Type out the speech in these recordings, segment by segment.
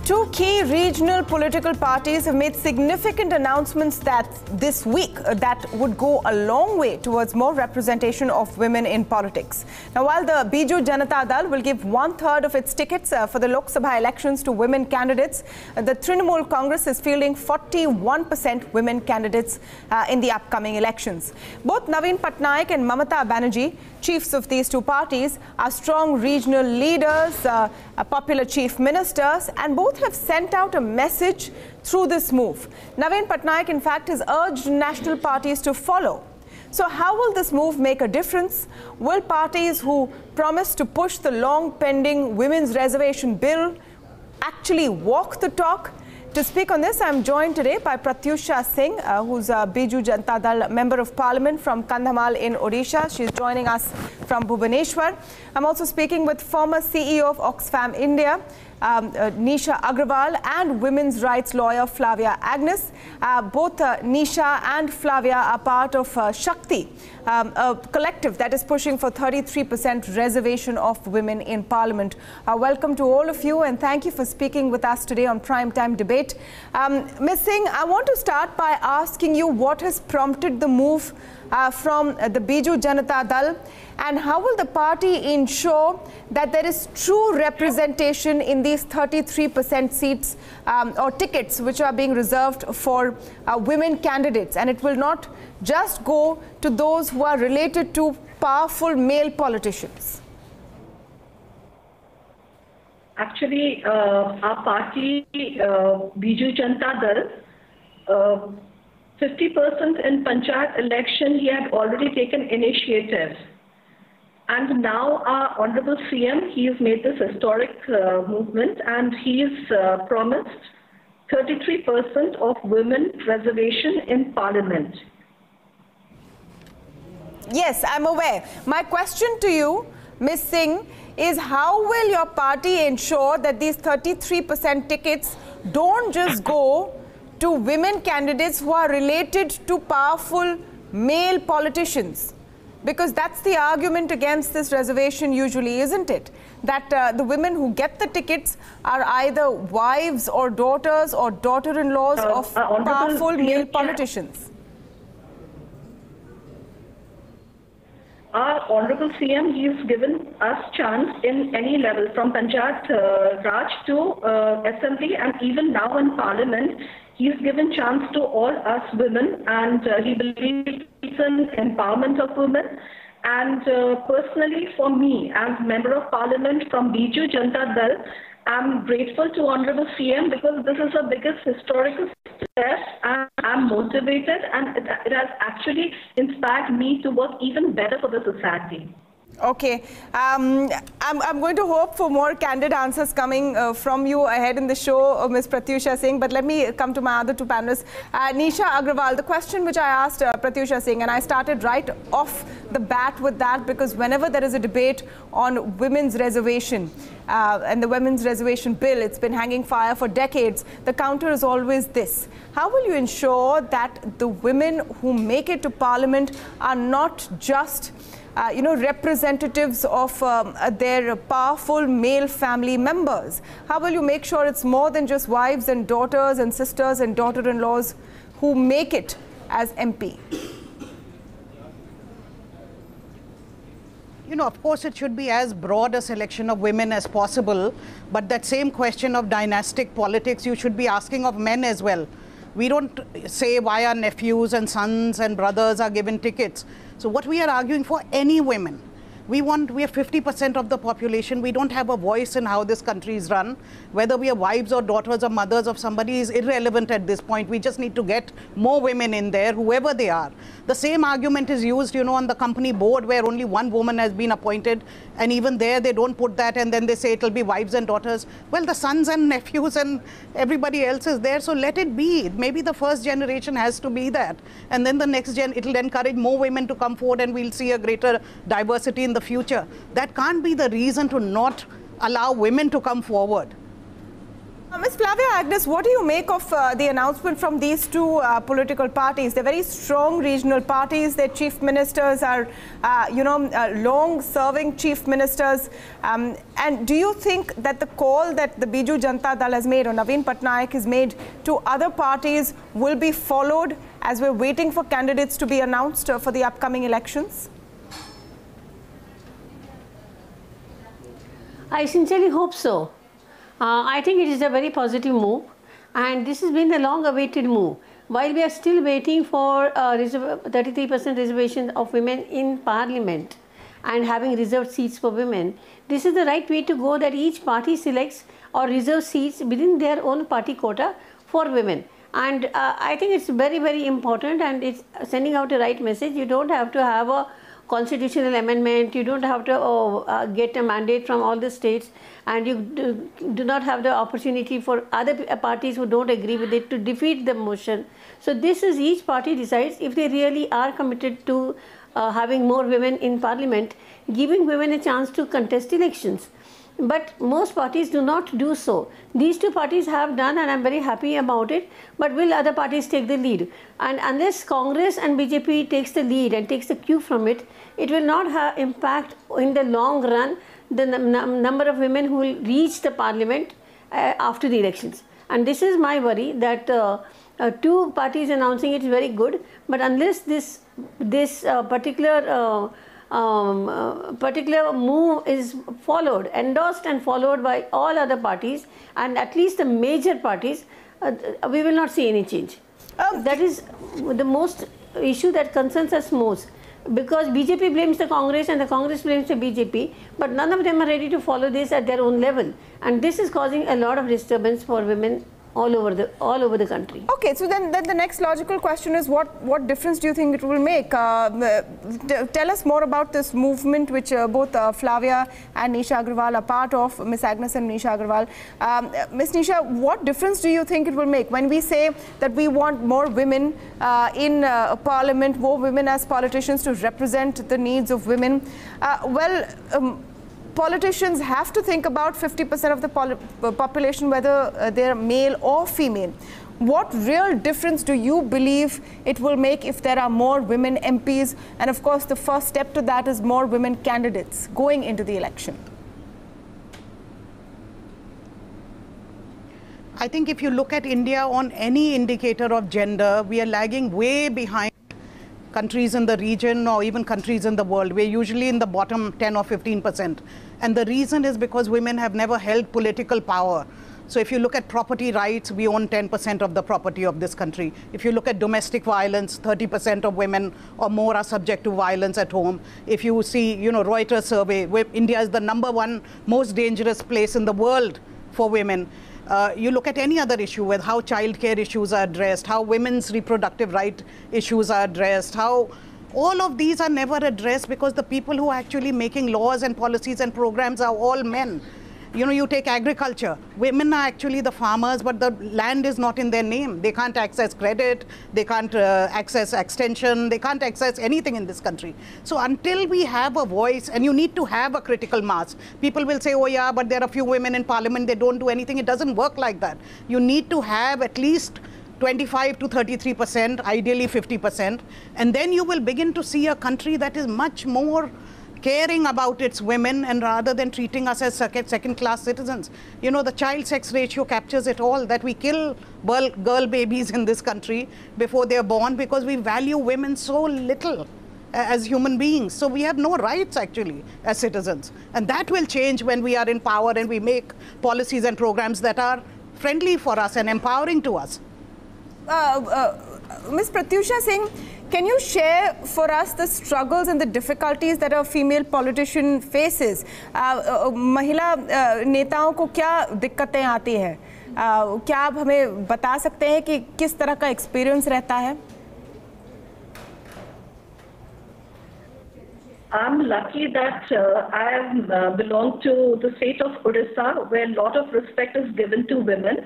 Two key regional political parties have made significant announcements this week that would go a long way towards more representation of women in politics. Now, while the Biju Janata Dal will give 1/3 of its tickets for the Lok Sabha elections to women candidates, the Trinamool Congress is fielding 41% women candidates in the upcoming elections. Both Naveen Patnaik and Mamata Banerjee, chiefs of these two parties, are strong regional leaders, popular chief ministers, and both have sent out a message through this move. Naveen Patnaik, in fact, has urged national parties to follow. So how will this move make a difference? Will parties who promise to push the long-pending women's reservation bill actually walk the talk? To speak on this, I'm joined today by Pratyusha Singh, who's a Biju Janata Dal Member of Parliament from Kandhamal in Odisha. She's joining us from Bhubaneswar. I'm also speaking with former CEO of OXFAM India, Nisha Agarwal, and women's rights lawyer Flavia Agnes. Both Nisha and Flavia are part of Shakti, a collective that is pushing for 33% reservation of women in Parliament. Welcome to all of you, and thank you for speaking with us today on Prime Time Debate. Ms. Singh, I want to start by asking you what has prompted the move from the Biju Janata Dal, and how will the party ensure that there is true representation in these 33% seats or tickets which are being reserved for women candidates, and it will not just go to those who are related to powerful male politicians? Actually, our party, Biju Janata Dal, 50% in Panchayat election, he had already taken initiative. And now our Honorable CM, he has made this historic movement, and he has promised 33% of women reservation in Parliament. Yes, I'm aware. My question to you, Ms. Singh, is how will your party ensure that these 33% tickets don't just go to women candidates who are related to powerful male politicians? Because that's the argument against this reservation usually, isn't it? That the women who get the tickets are either wives or daughters or daughter-in-laws of powerful male politicians. Our Honorable CM, he's given us chance in any level, from Panchayat Raj to Assembly, and even now in Parliament. He's given chance to all us women, and he believes in empowerment of women. And personally, for me, as Member of Parliament from Biju Janata Dal, I'm grateful to Honorable CM because this is the biggest historical step, and I'm motivated, and it has actually inspired me to work even better for the society. Okay, I'm going to hope for more candid answers coming from you ahead in the show, Ms. Pratyusha Singh, but let me come to my other two panelists. Nisha Agarwal, the question which I asked Pratyusha Singh, and I started right off the bat with that, because whenever there is a debate on women's reservation and the women's reservation bill, it's been hanging fire for decades. The counter is always this: how will you ensure that the women who make it to Parliament are not just representatives of their powerful male family members? How will you make sure it's more than just wives and daughters and sisters and daughter-in-laws who make it as MP? Of course, it should be as broad a selection of women as possible, but that same question of dynastic politics you should be asking of men as well. We don't say why our nephews and sons and brothers are given tickets. So what we are arguing for, any women. We are 50% of the population. We don't have a voice in how this country is run. Whether we are wives or daughters or mothers of somebody is irrelevant at this point. We just need to get more women in there, whoever they are. The same argument is used, on the company board, where only one woman has been appointed, and even there they don't put that, and then they say it'll be wives and daughters. Well, the sons and nephews and everybody else is there, so let it be. Maybe the first generation has to be that, and then the next gen, it'll encourage more women to come forward, and we'll see a greater diversity in the future. That can't be the reason to not allow women to come forward. Ms. Flavia, Agnes, what do you make of the announcement from these two political parties? They're very strong regional parties. Their chief ministers are, long-serving chief ministers. And do you think that the call that the Biju Janata Dal has made, or Naveen Patnaik has made to other parties, will be followed as we're waiting for candidates to be announced for the upcoming elections? I sincerely hope so. I think it is a very positive move, and this has been a long-awaited move. While we are still waiting for 33% reservation of women in Parliament and having reserved seats for women, this is the right way to go, that each party selects or reserves seats within their own party quota for women. And I think it's very, very important, and it's sending out a right message. You don't have to have a constitutional amendment, you don't have to get a mandate from all the states, and you do not have the opportunity for other parties who don't agree with it to defeat the motion. So this is, each party decides if they really are committed to having more women in Parliament, giving women a chance to contest elections. But most parties do not do so. These two parties have done, and I'm very happy about it. But will other parties take the lead? And unless Congress and BJP takes the lead and takes the cue from it, it will not have impact in the long run the number of women who will reach the Parliament after the elections. And this is my worry, that two parties announcing it is very good, but unless this particular move is followed, endorsed and followed by all other parties and at least the major parties, we will not see any change. That is the most issue that concerns us most, because BJP blames the Congress and the Congress blames the BJP, but none of them are ready to follow this at their own level, and this is causing a lot of disturbance for women all over the country. Okay, so then the next logical question is, what difference do you think it will make? Tell us more about this movement which both Flavia and Nisha Agarwal are part of, Ms. Agnes and Nisha Agarwal. Ms. Nisha, what difference do you think it will make when we say that we want more women in Parliament, more women as politicians to represent the needs of women? Politicians have to think about 50% of the population, whether they're male or female. What real difference do you believe it will make if there are more women MPs? And of course, the first step to that is more women candidates going into the election. I think if you look at India on any indicator of gender, we are lagging way behind countries in the region or even countries in the world. We're usually in the bottom 10 or 15%. And the reason is because women have never held political power. So if you look at property rights, we own 10% of the property of this country. If you look at domestic violence, 30% of women or more are subject to violence at home. If you see, Reuters survey, India is the #1 most dangerous place in the world for women. You look at any other issue with how childcare issues are addressed, how women's reproductive right issues are addressed, how all of these are never addressed because the people who are actually making laws and policies and programs are all men. You take agriculture. Women are actually the farmers, but the land is not in their name. They can't access credit, they can't access extension, they can't access anything in this country. So until we have a voice, and you need to have a critical mass. People will say, oh yeah, but there are few women in Parliament, they don't do anything. It doesn't work like that. You need to have at least 25 to 33%, ideally 50%, and then you will begin to see a country that is much more caring about its women, and rather than treating us as second-class citizens. The child sex ratio captures it all, that we kill girl babies in this country before they're born because we value women so little as human beings. So we have no rights actually as citizens. And that will change when we are in power and we make policies and programs that are friendly for us and empowering to us. Ms. Pratyusha Singh, can you share for us the struggles and the difficulties that a female politician faces? महिला नेताओं को क्या दिक्कतें आती हैं? क्या आप हमें बता सकते हैं कि किस तरह का एक्सपीरियंस रहता है? I'm lucky that I belong to the state of Odisha, where a lot of respect is given to women.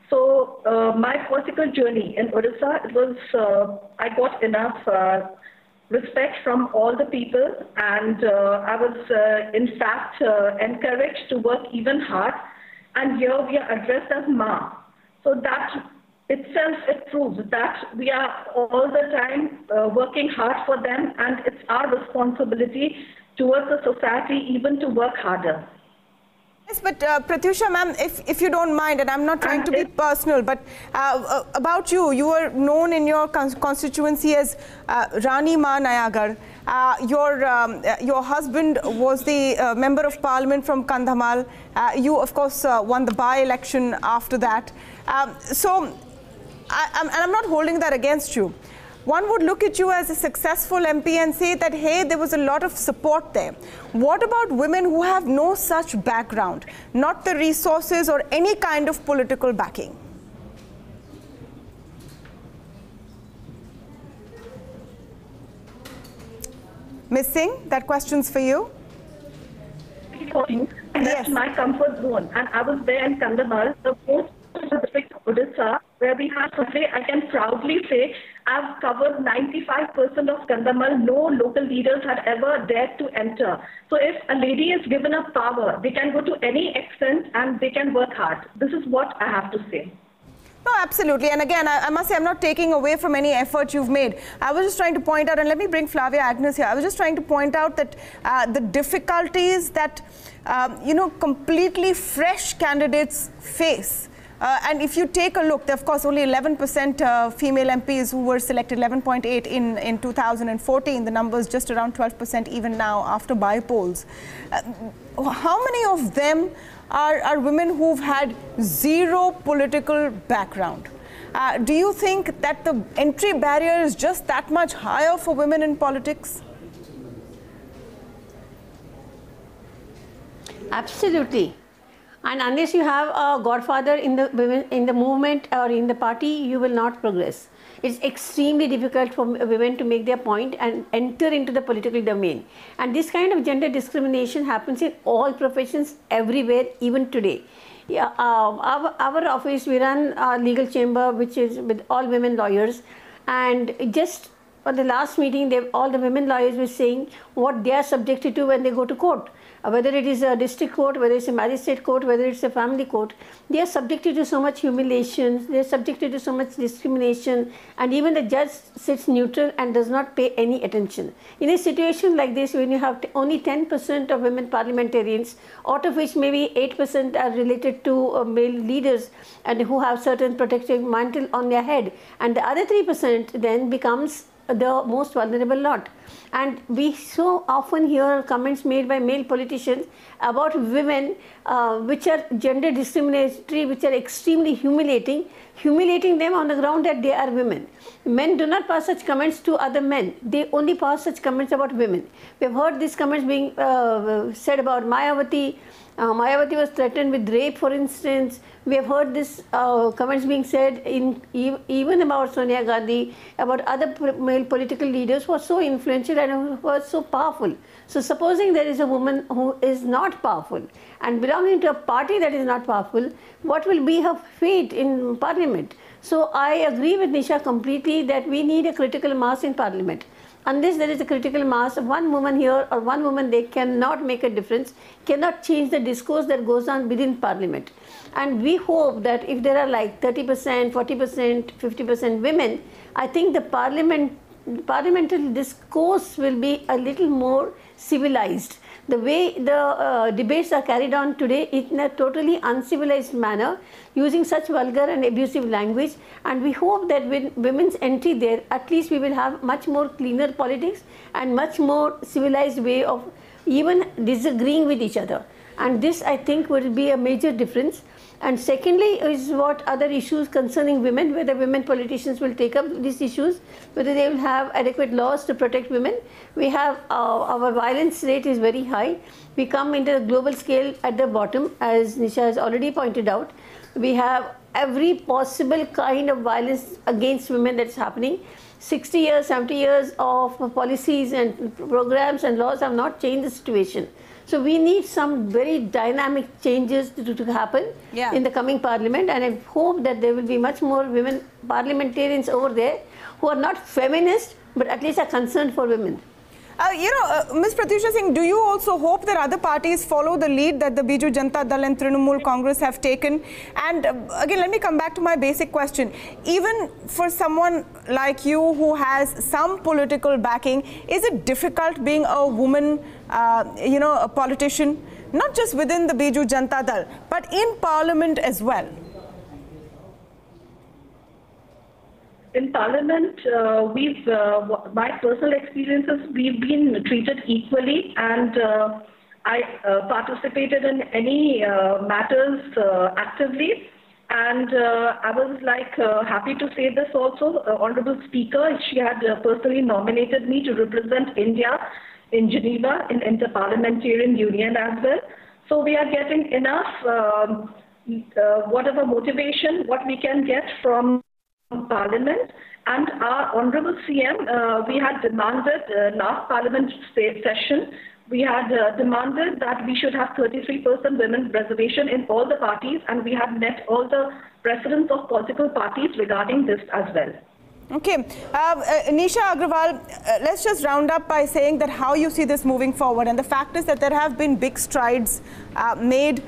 So my political journey in Odisha, I got enough respect from all the people, and I was in fact encouraged to work even hard and here we are addressed as Ma. So that itself, it proves that we are all the time working hard for them, and it's our responsibility towards the society even to work harder. Yes, but Pratyusha ma'am, if you don't mind, and I'm not trying to be personal, but about you, you were known in your constituency as Rani Ma Nayagarh. Your husband was the Member of Parliament from Kandhamal. You, of course, won the by-election after that. And I'm not holding that against you. One would look at you as a successful MP and say that, hey, there was a lot of support there. What about women who have no such background, not the resources or any kind of political backing? Ms. Singh, that question's for you. And that's my comfort zone. And I was there in Kandhamal, the most district of Odisha, where we have today, I can proudly say, I've covered 95% of Kandhamal. No local leaders had ever dared to enter. So if a lady is given a power, they can go to any extent and they can work hard. This is what I have to say. No, absolutely. And again, I must say, I'm not taking away from any effort you've made. I was just trying to point out, and let me bring Flavia, Agnes here. I was just trying to point out that the difficulties that, completely fresh candidates face. And if you take a look, there are of course only 11% female MPs who were selected, 11.8 in 2014. The number is just around 12% even now after by-polls. How many of them are women who've had zero political background? Do you think that the entry barrier is just that much higher for women in politics? Absolutely. And unless you have a godfather in the movement or in the party, you will not progress. It's extremely difficult for women to make their point and enter into the political domain. And this kind of gender discrimination happens in all professions, everywhere, even today. Yeah, our office, we run a legal chamber, which is with all women lawyers. And just for the last meeting, all the women lawyers were saying what they are subjected to when they go to court. Whether it is a district court, whether it's a magistrate court, whether it's a family court, they are subjected to so much humiliation, they are subjected to so much discrimination, and even the judge sits neutral and does not pay any attention. In a situation like this, when you have only 10% of women parliamentarians, out of which maybe 8% are related to male leaders and who have certain protective mantle on their head, and the other 3% then becomes the most vulnerable lot. And we so often hear comments made by male politicians about women which are gender discriminatory, which are extremely humiliating them on the ground that they are women. Men do not pass such comments to other men. They only pass such comments about women. We have heard these comments being said about Mayawati. Mayawati was threatened with rape, for instance. We have heard this comments being said even about Sonia Gandhi, about other male political leaders who are so influential and who are so powerful. So supposing there is a woman who is not powerful and belonging to a party that is not powerful, what will be her fate in parliament? So I agree with Nisha completely that we need a critical mass in parliament. Unless there is a critical mass of one woman here or one woman, they cannot make a difference, cannot change the discourse that goes on within parliament. And we hope that if there are like 30%, 40%, 50% women, I think the parliamentary discourse will be a little more civilized. The way the debates are carried on today in a totally uncivilized manner, using such vulgar and abusive language, and we hope that with women's entry there, at least we will have much more cleaner politics and much more civilized way of even disagreeing with each other. And this, I think, will be a major difference. And secondly is what other issues concerning women, whether women politicians will take up these issues, whether they will have adequate laws to protect women. We have, our violence rate is very high. We come into the global scale at the bottom, as Nisha has already pointed out. We have every possible kind of violence against women that's happening. 60 years, 70 years of policies and programs and laws have not changed the situation. So we need some very dynamic changes to happen in the coming parliament, and I hope that there will be much more women parliamentarians over there who are not feminist but at least are concerned for women. Ms. Pratyusha Singh, do you also hope that other parties follow the lead that the Biju Janata Dal and Trinamool Congress have taken? And again, let me come back to my basic question. Even for someone like you who has some political backing, is it difficult being a woman, a politician, not just within the Biju Janata Dal, but in Parliament as well? In Parliament, my personal experiences, we've been treated equally, and I participated in any matters actively. And I was happy to say this also, Honorable Speaker, she had personally nominated me to represent India in Geneva in Interparliamentarian Union as well. So we are getting enough, whatever motivation, what we can get from Parliament. And our Honorable CM, we had demanded last Parliament session, we had demanded that we should have 33% women reservation in all the parties, and we have met all the presidents of political parties regarding this as well. Okay. Nisha Agarwal, let's just round up by saying that how you see this moving forward. And the fact is that there have been big strides made.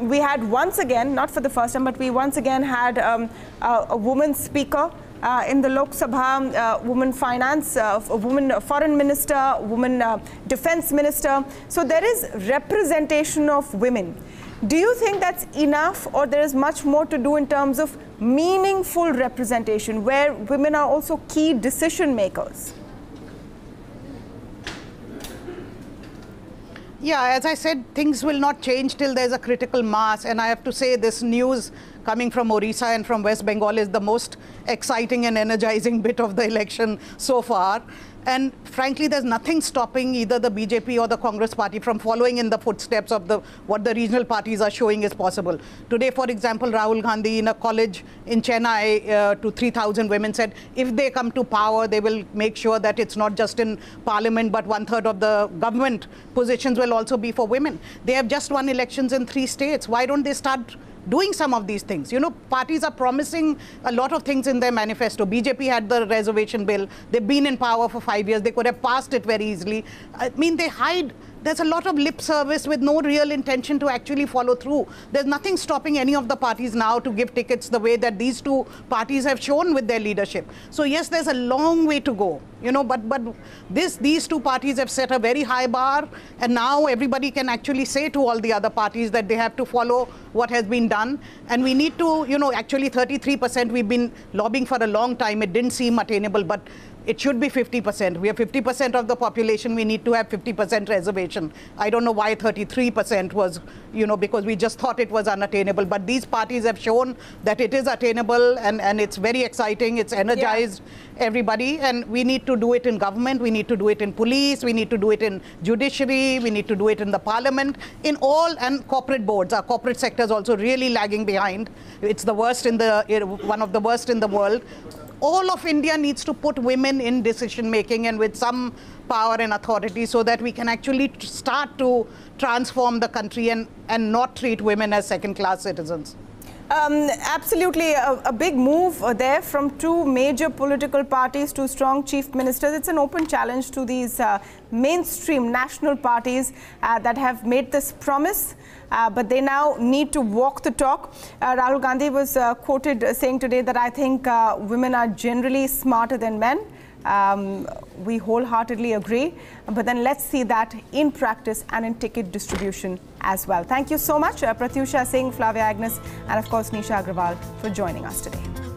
We had once again, not for the first time, but we once again had a woman speaker in the Lok Sabha, woman finance, a woman foreign minister, woman defense minister. So there is representation of women. Do you think that's enough, or there is much more to do in terms of meaningful representation where women are also key decision makers? Yeah, as I said, things will not change till there's a critical mass. And I have to say, this news coming from Orissa and from West Bengal is the most exciting and energizing bit of the election so far. And frankly, there's nothing stopping either the BJP or the Congress party from following in the footsteps of what the regional parties are showing is possible. Today, for example, Rahul Gandhi in a college in Chennai to 3,000 women said if they come to power, they will make sure that it's not just in Parliament, but 1/3 of the government positions will also be for women. They have just won elections in 3 states. Why don't they start doing some of these things? You know, parties are promising a lot of things in their manifesto. BJP had the reservation bill. They've been in power for 5 years. They could have passed it very easily. I mean, they hide. There's a lot of lip service with no real intention to actually follow through. There's nothing stopping any of the parties now to give tickets the way that these two parties have shown with their leadership. So yes, there's a long way to go, you know, but these two parties have set a very high bar, and now everybody can actually say to all the other parties that they have to follow what has been done. And we need to, you know, actually 33% we've been lobbying for a long time. It didn't seem attainable, but it should be 50%. We have 50% of the population. We need to have 50% reservation. I don't know why 33% was, you know, because we just thought it was unattainable. But these parties have shown that it is attainable, and it's very exciting. It's energized everybody. And we need to do it in government. We need to do it in police. We need to do it in judiciary. We need to do it in the parliament, in all, and corporate boards. Our corporate sector is also really lagging behind. It's the worst in the, one of the worst in the world. All of India needs to put women in decision making and with some power and authority, so that we can actually start to transform the country and not treat women as second-class citizens. Absolutely, a big move there from two major political parties to strong chief ministers. It's an open challenge to these mainstream national parties that have made this promise, but they now need to walk the talk. Rahul Gandhi was quoted saying today that I think women are generally smarter than men. We wholeheartedly agree, but then let's see that in practice and in ticket distribution as well. Thank you so much, Pratyusha Singh, Flavia, Agnes, and of course Nisha Agarwal for joining us today.